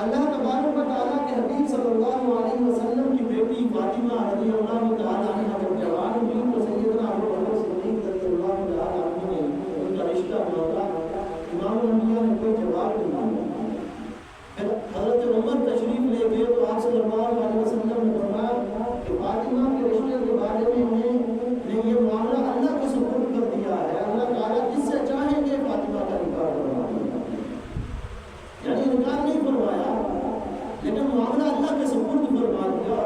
اللہ تبارک و تعالیٰ حبیب صلی اللہ علیہ وسلم کی بیٹی فاطمہ رضی اللہ تعالیٰ عنہ جب جوان ہوئی تو سیدنا ابو بکر صدیق رضی اللہ تعالیٰ عنہ نے ان کا رشتہ مانگا. امام الانبیاء نے کوئی جواب نہیں دیا. پھر حضرت عمر تشریف لے گئے تو آپ صلی اللہ علیہ وسلم نے فرمایا کہ فاطمہ کے رشتے کے بارے میں نے یہ معاملہ اللہ کے سپرد کر دیا ہے. اللہ تعالیٰ جس سے چاہیں گے فاطمہ کا نکاح کروا دیں گے. یعنی انکار نہیں فرمایا لیکن معاملہ اللہ کے سپرد فرما دیا.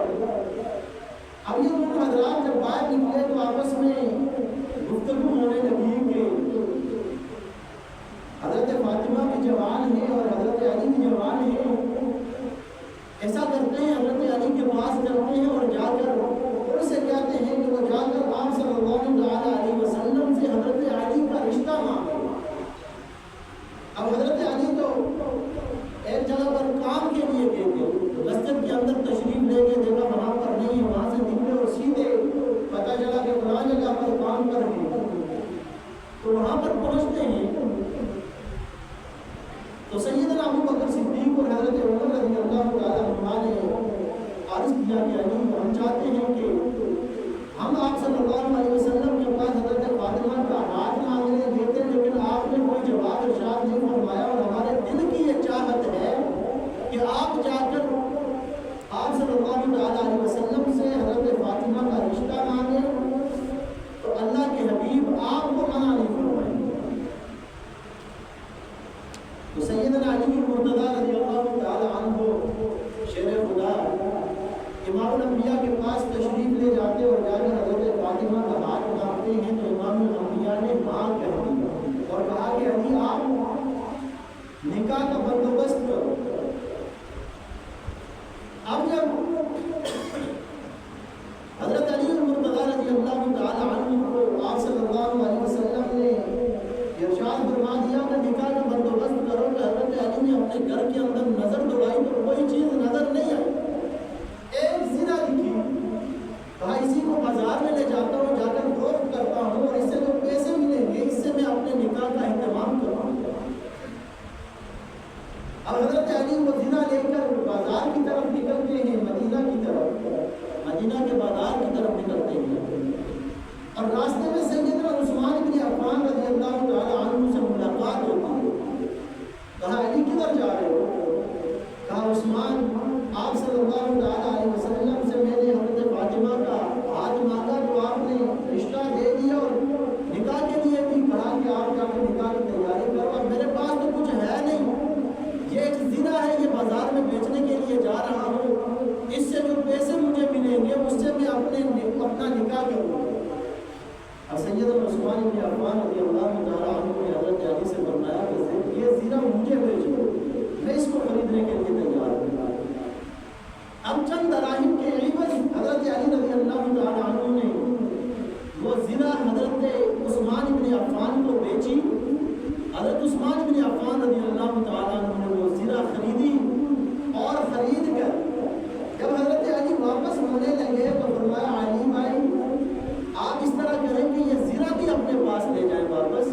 اب یہ دونوں حضرات جب باہر نکلے تو آپس میں گفتگو ہونے لگی کہ حضرت فاطمہ بھی جوان ہے اور حضرت علی بھی جوان ہے. ایسا کرتے ہیں حضرت علی کے پاس جاتے ہیں اور جا کر ان سے کہتے ہیں کہ وہ جا کر آپ صلی اللہ علیہ وسلم سے حضرت علی کا رشتہ مانگے. اب حضرت علی تو ایک جگہ پر کام کے لیے گئے تھے. مسجد کے اندر تشریف لے کے دیکھا وہاں پر نہیں ہے. وہاں سے نکلے اور سیدھے پتہ چلا کہ فلاں جگہ پر کام کر رہے ہیں. تو وہاں پر پہنچتے ہیں تو سیدنا ابو بکر صدیق اور حضرت عمر رضی اللہ تعالیٰ عنہ نے عرض کیا کہ علی ہم چاہتے ہیں کہ ہم آپ صلی اللہ علیہ وسلم کے پاس حضرت فاطمہ کا ہاتھ مانگنے دیتے لیکن آپ نے کوئی جواب ارشاد نہیں فرمایا اور ہمارے دل کی یہ چاہت ہے کہ آپ جا کر آپ صلی اللہ علیہ وسلم سے حضرت فاطمہ کا رشتہ مانگیں تو اللہ کے حبیب آپ کو منع نہیں فرمائیں گے. تو سیدنا علی مرتضیٰ رضی اللہ تعالی عنہ شیر خدا امام الانبیاء کے پاس تشریف لے جاتے اور جا کر حضرت فاطمہ کا ہاتھ مانگتے ہیں تو امام الانبیاء نے مانگ کہہ دی اور کہا کہ علی آپ نکاح کا بندوبست کرو. اب جب حضرت علی مرتضیٰ رضی اللہ تعالی عنہ کو آپ صلی اللہ علیہ وسلم نے ارشاد فرما دیا کہ نکاح کا بندوبست کرو کہ حضرت علی نے اپنے گھر کے اندر نظر دوڑائی تو کوئی چیز نظر نہیں آئی. ایک زنا دکھی. کہا اسی کو بازار میں لے جاتا ہوں جا کر فروخت کرتا ہوں اور اس سے جو پیسے ملیں گے اس سے میں اپنے نکاح کا اہتمام کروں گا. اب حضرت علی وہ زنا لے کر بازار کی طرف نکلتے ہیں مدینہ کی طرف. مدینہ کے بازار کی طرف نکلتے ہیں اور راستے میں سیدنا عثمان بن عفان رضی اللہ تعالی عنہ سے ملاقات ہوتی ہے. کہا علی کدھر جا رہے ہو؟ کہا عثمان آپ صلی اللہ علیہ وسلم سے میں نے حضرت فاطمہ کا ہاتھ مانگا تو آپ نے رشتہ دے دیا اور نکاح کے لیے بھی کہا کہ آپ جا کے نکاح کی تیاری کرو. اب میرے پاس تو کچھ ہے نہیں. یہ ایک زنا ہے. یہ بازار میں بیچنے کے لیے جا رہا ہوں. اس سے جو پیسے مجھے ملیں گے اس سے میں اپنا نکاح کروں. اب سیدنا عثمان بن عفان رضی اللہ تعالیٰ عنہ نے حضرت علی سے فرمایا کہ یہ زیرہ مجھے بھیجو میں اس کو خریدنے کے لیے تیار ہوں. اب چند دراہم کے عوض حضرت علی رضی اللہ تعالیٰ عنہ نے وہ زیرہ حضرت عثمان بن عفان کو بیچی. حضرت عثمان بن عفان رضی اللہ تعالیٰ عنہ نے وہ زیرہ خریدی اور خرید کر جب حضرت علی واپس ہونے لگے تو فرمایا علی بھائی آپ اس طرح کریں کہ یہ زیرہ بھی اپنے پاس لے جائیں واپس.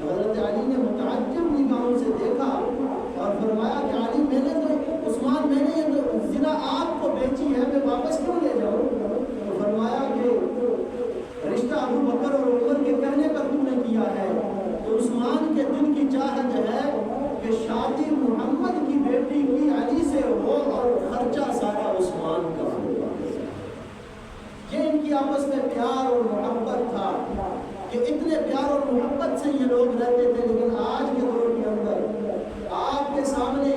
حضرت علی نے متعجب نگاہوں سے دیکھا اور فرمایا کہ علی میں نے تو عثمان میں نے یہ تو زیرہ آپ کو بیچی ہے میں واپس کیوں لے جاؤں؟ تو فرمایا کہ رشتہ ابو بکر اور عمر کے کہنے پر تم نے کیا ہے. تو عثمان کے دل کی چاہت ہے کہ شادی محمد کی بیٹی کی علی سے ہو اور خرچہ سارا عثمان کا ہو. یہ ان کی آپس میں پیار اور محبت تھا کہ اتنے پیار اور محبت سے یہ لوگ رہتے تھے. لیکن آج کے دور کے اندر آپ کے سامنے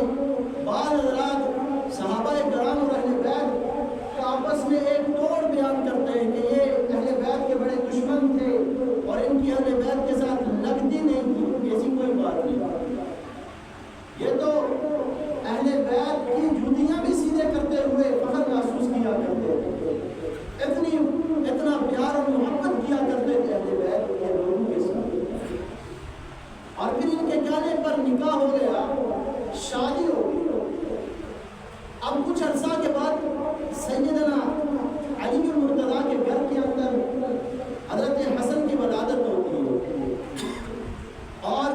بعض حضرات صحابہ کرام اور اہل بیت آپس میں ایک توڑ بیان کرتے ہیں کہ یہ اہل بیت کے بڑے دشمن تھے اور ان کی اہل بیت کے ساتھ لگتی نہیں تھی. ایسی کوئی بات نہیں. یہ تو اہل بیت کی جوتیاں بھی سیدھے کرتے ہوئے فخر محسوس کیا کرتے تھے. اتنا پیار اور محبت کیا کرتے تھے اہل بیت کے لوگوں کے ساتھ. اور پھر ان کے کہنے پر نکاح ہو گیا, شادی ہو گئی. اب کچھ عرصہ کے بعد سیدنا علی مرتضیٰ کے گھر کے اندر حضرت حسن کی ولادت ہوتی ہے اور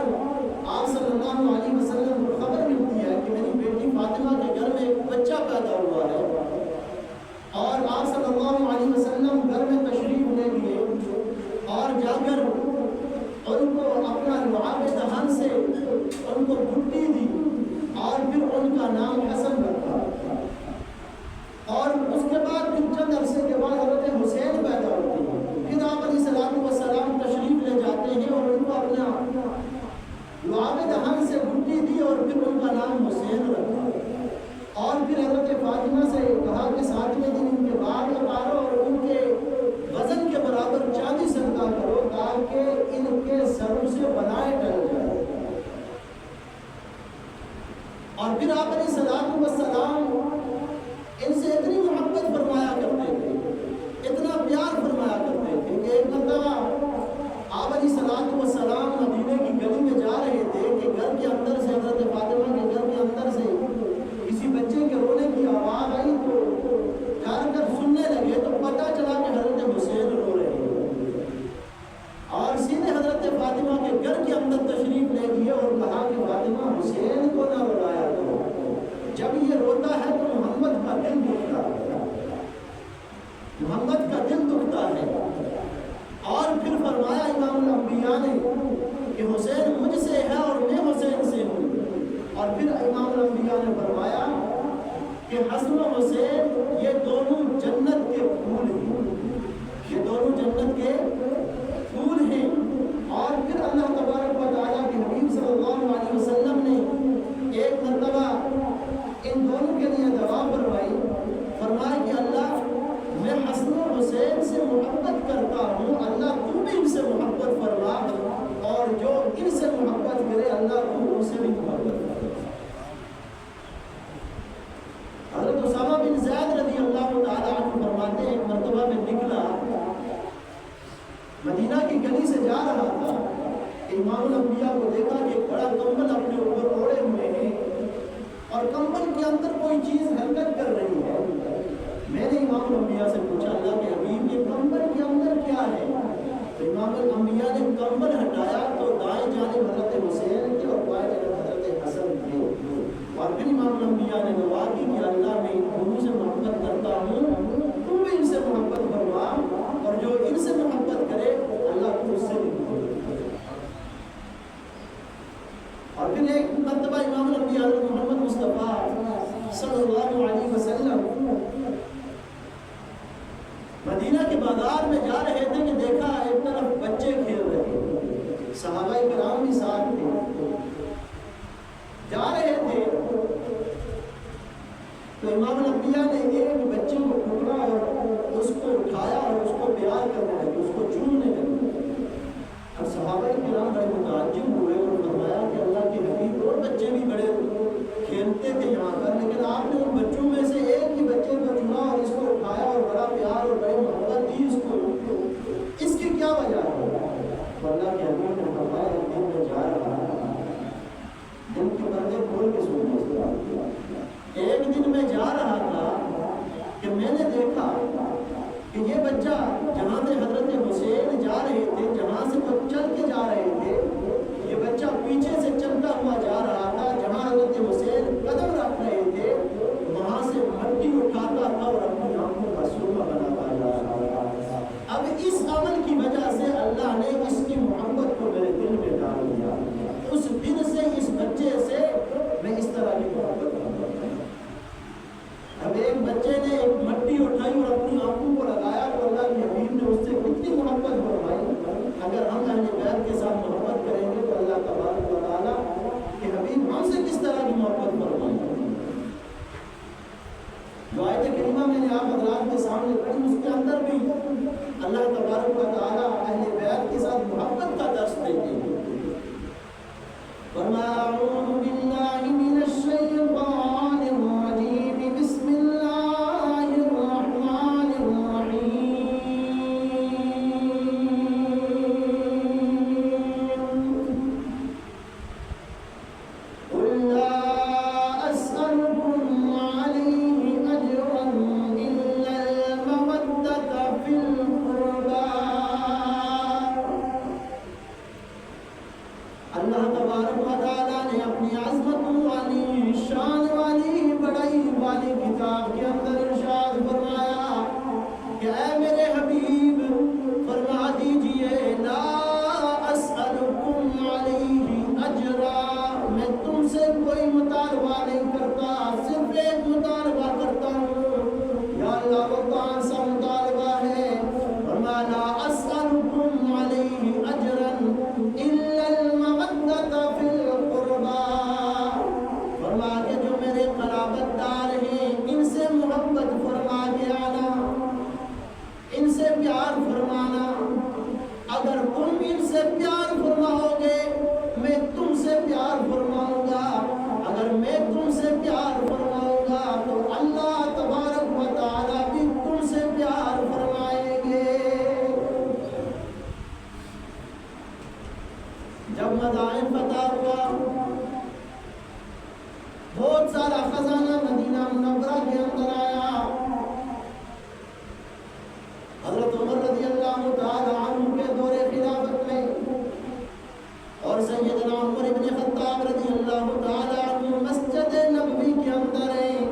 آپ صلی اللہ علیہ وسلم کو خبر ملتی ہے کہ میری بیٹی فاطمہ کے گھر میں ایک بچہ پیدا ہوا نام حسین رکھا، اور پھر حضرت فاطمہ سے کہا کہ 7ویں دن ان کے بال اتارو اور ان کے وزن کے برابر چاندی صدقہ کرو تاکہ ان کے سروں سے بلائیں ٹل جائے۔ اور پھر آپ علیہ الصلوۃ والسلام ان سے اتنی محبت فرمایا کرتے تھے، اتنا پیار فرمایا کرتے تھے کہ ایک مرتبہ آپ علیہ الصلوۃ والسلام مدینے کی گلی میں جا رہے تھے کہ گھر کے اندر سے، حضرت فاطمہ کے گھر کے اندر سے کسی بچے کے رونے کی آواز آئی تو جا کر سننے لگے تو پتہ چلا کہ حضرت حسین رو رہے ہیں، اور سیدھے حضرت فاطمہ کے گھر کے اندر تشریف لے گئے اور کہا کہ فاطمہ حسین کو نہ رلایا کرو، جب یہ روتا ہے تو محمد کا دل دکھتا ہے، محمد کا دل دکھتا ہے۔ اور پھر فرمایا امام الانبیاء نے کہ حسین مجھ سے ہے اور میں حسین سے ہوں، اور پھر امام الانبیاء نے فرمایا کہ حسن و حسین یہ دونوں جنت کے پھول ہیں، یہ دونوں جنت کے پھول ہیں۔ اور پھر اللہ تبارک و تعالیٰ کے حبیب صلی اللہ علیہ وسلم نے ایک مرتبہ ان دونوں کے لیے دعا فرمائی، فرمایا کہ اللہ میں حسن و حسین سے محبت کرتا ہوں، اللہ تو بھی ان سے محبت فرما، اور جو ان سے محبت کرے اللہ تو ان سے بھی محبت کرے۔ حضرت اسامہ بن زید رضی اللہ تعالیٰ عنہ فرماتے ہیں ایک مرتبہ میں نکلا، مدینہ کی گلی سے جا رہا تھا، امام الانبیاء کو دیکھا کہ ایک بڑا کمبل اپنے اوپر اوڑے ہوئے ہیں اور کمبل کے اندر کوئی چیز حرکت کر رہی ہے۔ میں نے امام الانبیاء سے پوچھا اللہ کے حبیب یہ کمبل کے اندر کیا ہے؟ تو امام الانبیاء نے کمبل ہٹایا تو دائیں جانب حضرت حسین تھے اور بائیں جانب حضرت حسن تھے، اور پھر امام الانبیاء نے دعا کی کہ اللہ میں ان دونوں سے محبت کرتا ہوں، تم بھی ان سے محبت فرما، اور جو ان سے محبت کرے اللہ تو اس سے بھی محبت کرے۔ اور پھر ایک مرتبہ امام الانبیاء محمد مصطفیٰ صلی اللہ علیہ وسلم مدینہ کے بازار میں جا رہے تھے کہ دیکھا ایک طرف بچے کھیل رہے تھے، صحابہ کرام بھی ساتھ تھے، جا رہے تھے تو امام الانبیاء نے ایک بچے کو پکڑا اور اس کو اٹھایا اور اس کو پیار کرنے لگے، اس کو چومنے لگے، اور صحابہ کرام بڑے متعجب ہوئے اور فرمایا کہ اللہ کے حبیب اور بچے بھی بڑے کھیلتے تھے یہاں پر، لیکن آپ نے ان بچوں میں سے ایک ہی بچے کو چنا اور اس کو اٹھایا اور بڑا پیار اور بڑی محبت دی اس کو، اس کی کیا وجہ ہے؟ اللہ کے حبیب نے فرمایا ایک دن میں جا رہا دن کے پردے کھول کے سوچا، ایک دن میں جا رہا تھا کہ میں نے دیکھا کہ یہ بچہ جہاں سے حضرت حسین جا رہے تھے، جہاں سے وہ چل کے جا رہے تھے، یہ بچہ پیچھے سے چلتا ہوا جا رہا تھا، جہاں حضرت حسین قدم رکھ رہے تھے وہاں سے مٹی اٹھاتا تھا اور اپنی آنکھوں کا سرما بناتا تھا۔ اب اس عمل کی وجہ سے اللہ نے اس کی محبت کو میرے دل میں ڈال دیا، اس دن سے اس بچے سے میں اس طرح کی محبت کرتا ہوں۔ اب ایک بچے نے ایک مٹی اٹھائی اور اپنی آنکھوں کو لگایا تو اللہ کے حبیب نے اس سے کتنی محبت فرمائی۔ اگر ہم اہل بیت کے ساتھ محبت کریں گے تو اللہ تبارک و تعالیٰ کہ حبیب ہم سے کس طرح کی محبت فرمائیں گے۔ جو آیت کریمہ میں نے آپ حضرات کے سامنے پڑھی اس کے اندر بھی اللہ تبارک و تعالیٰ اہل بیت کے ساتھ محبت کا درس دیتے ہیں۔ فرمایا اعوذ باللہ من الشیطان الرجیم بسم اللہ الرحمن الرحیم قل لا اسألكم علیہ اجرا الا المودۃ فی القربى۔ اللہ تبارک و تعالیٰ نے اپنی عظمت والی شان والی بڑائی والی کتاب کے اندر ارشاد فرمایا کہ اے میرے حبیب فرما دیجئے لا اسألکم علیہ اجرا، میں تم سے کوئی مطالبہ نہیں کرتا، صرف ایک مطالبہ کرتا ہوں، یا اللہ وہ کون سا مطالبہ ہے؟ فرمایا لا اسألکم علیہ اجرا الا المودۃ فی القربى۔ تم سے پیار فرماؤں گا تو اللہ تبارک و تعالیٰ بھی تم سے پیار فرمائیں گے۔ جب مدائن فتح ہوا، بہت سارا خزانہ مدینہ منورہ کے اندر آیا۔ حضرت عمر رضی اللہ تعالی عنہ کے دور خلافت میں اور سیدنا عمر بن خطاب رضی اللہ تعالی عنہ مسجد نبوی کے اندر ہیں،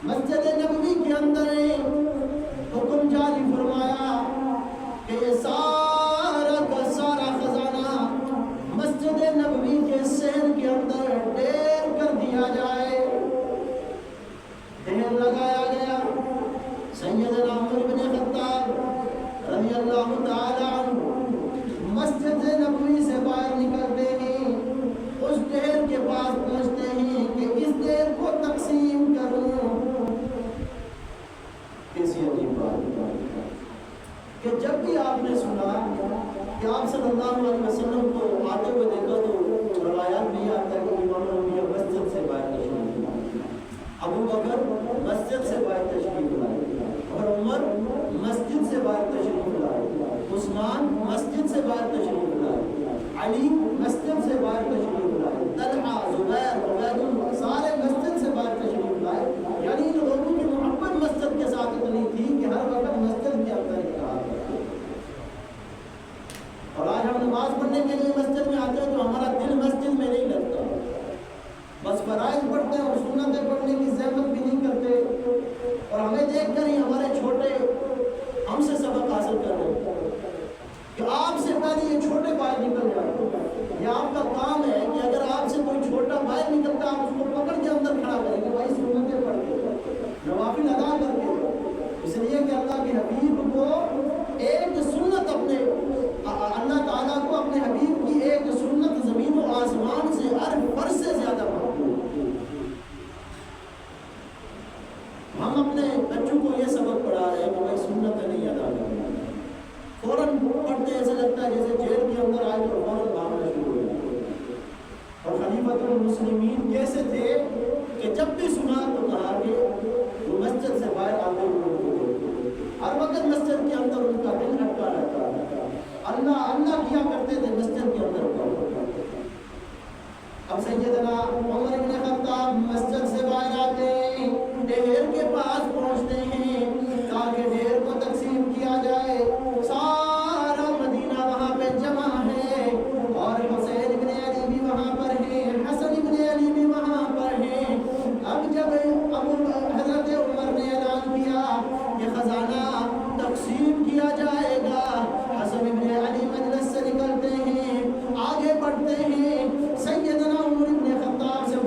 مسجد نبوی کے اندر ہیں، حکم جاری فرمایا کہ یہ سارا کا سارا خزانہ مسجد نبوی کے صحن کے اندر ڈھیر کر دیا جائے۔ ڈھیر لگایا گیا۔ سیدنا عمر بن خطاب رضی اللہ تعالی عنہ مسجد نبوی سے باہر نکلتے ہیں، اس ڈھیر کے پاس پہنچتے ہیں کہ اس ڈھیر کو تقسیم کروں۔ کیسی عجیب بات کہ جب بھی آپ نے سنا کہ آپ صلی اللہ علیہ وسلم کو آتے ہوئے دیکھا تو روایات میں آتا ہے کہ امام نبوی مسجد سے باہر تشریف لائے، ابو بکر مسجد سے باہر تشریف لائے، اور عمر مسجد سے باہر تشریف لائے، عثمان مسجد سے باہر تشریف لائے، علی مسجد سے باہر تشریف لائے، طلحہ، زبیر، عبید اللہ سارے مسجد سے باہر تشریف لائے۔ یعنی ان لوگوں کی محبت مسجد کے ساتھ اتنی تھی کہ ہر وقت مسجد کے اندر ہی رہا کرتے۔ اور آج ہم نماز پڑھنے کے لیے مسجد میں آتے ہیں تو ہمارا دل مسجد میں نہیں لگتا، بس فرائض پڑھتے ہیں اور سنتیں پڑھنے کی زحمت بھی نہیں کرتے، اور ہمیں دیکھ کر ہی ہمارے چھوٹے ہم سے سبق حاصل کر رہے ہیں کہ آپ سے پہلے یہ چھوٹے باہر نکل جائیں۔ یہ آپ کا کام ہے کہ اگر آپ سے کوئی چھوٹا باہر نکلتا آپ اس کو پکڑ کے اندر کھڑا کریں کہ بھائی سنتیں پڑھ کے نوافل ادا کر کے، اس لیے کہ اللہ کے حبیب کو ایک سنت اپنے اللہ تعالیٰ کو اپنے حبیب کی ایک سنت زمین و آسمان سے ہر فرض سے زیادہ محبوب۔ ہم اپنے بچوں کو یہ سبق پڑھا رہے ہیں کہ بھائی سنت نہیں ادا کرنا، فوراً پڑھتے ایسے لگتا ہے جیسے جیل کے اندر آئے تو فوراً بھاگنا شروع ہو جاتا۔ اور خلیفۃ المسلمین کیسے تھے کہ جب بھی سنا تو کہا کہ وہ مسجد سے باہر آتے ہوئے ہر وقت مسجد کے اندر ان کا دل اٹکا رہتا ہے، اللہ اللہ کیا کرتے تھے مسجد کے اندر۔ اب سیدنا عمر بن خطاب مسجد سے باہر آتے ہیں، ڈھیر کے پاس پہنچتے ہیں تاکہ ڈھیر کو تقسیم کیا جائے۔ سارا مدینہ وہاں پہ جمع ہے، اور حسین بن علی بھی وہاں پر ہیں، حسن بن علی بھی وہاں پر ہیں۔ اب جب حضرت عمر نے اعلان کیا کہ خزانہ تقسیم کیا جائے گا، حسن بن علی مجلس سے نکلتے ہیں، آگے بڑھتے ہیں، سیدنا عمر بن خطاب سے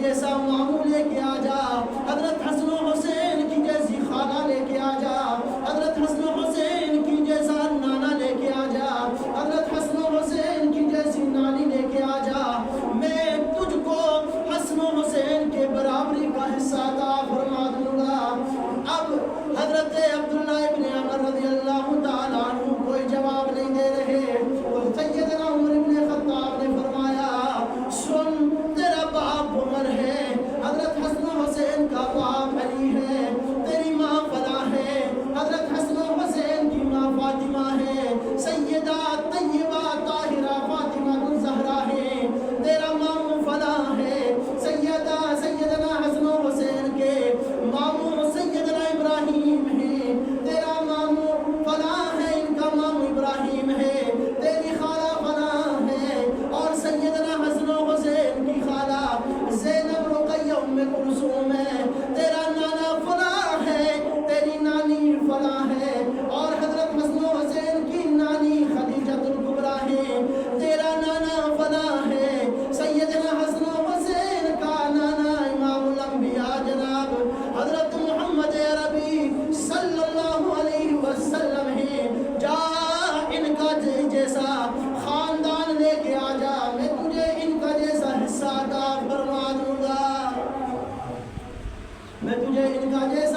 جیسا ماموں لے کے آ جا، حضرت حسن و حسین کی جیسی خالہ لے کے آ جا، حضرت حسن و حسین کی جیسا نانا لے کے آ جا، حضرت حسن و حسین کی جیسی نانی لے کے آ جا، میں تجھ کو حسن و حسین کے برابری کا حصہ عطا فرما دوں گا۔ اب حضرت عبداللہ ابن عمر رضی اللہ تعالیٰ عنہ کوئی جواب نہیں دے رہے، اور سیدنا عمر ابن خطاب نے فرمایا سن، تیرا باپ عمر ہے، حضرت حسن و حسین کا باپ علی ہے، تیری ماں فلاں ہے، حضرت حسن و حسین کی ماں فاطمہ ہے، سیدہ طیبہ طاہرہ فاطمہ الزہرا ہے، تیرا ماموں فلاں ہے، سیدنا حسن و حسین کے ماموں سیدنا ابراہیم ہے، تیرا ماموں فلاں ہے، ان کا ماموں ابراہیم ہے، تیری خالہ فلاں ہے، اور سیدنا حسن و حسین کی خالہ زینب رقیہ ام کلثوم ہے، تیرا نانا فلاں ہے، تیری نانی فلاں ہے، اور حضرت حسن و حسین کی نانی خدیجہ الکبریٰ ہے، تیرا نانا فلاں ہے، سیدنا حسن و حسین کا نانا امام الانبیاء جناب حضرت محمد عربی صلی اللہ علیہ وسلم ہے، جا ان کا جیسا خاندان لے کے آ جا، میں تجھے ان کا جیسا حصہ عطا فرما دوں گا، میں تجھے ان کا جیسا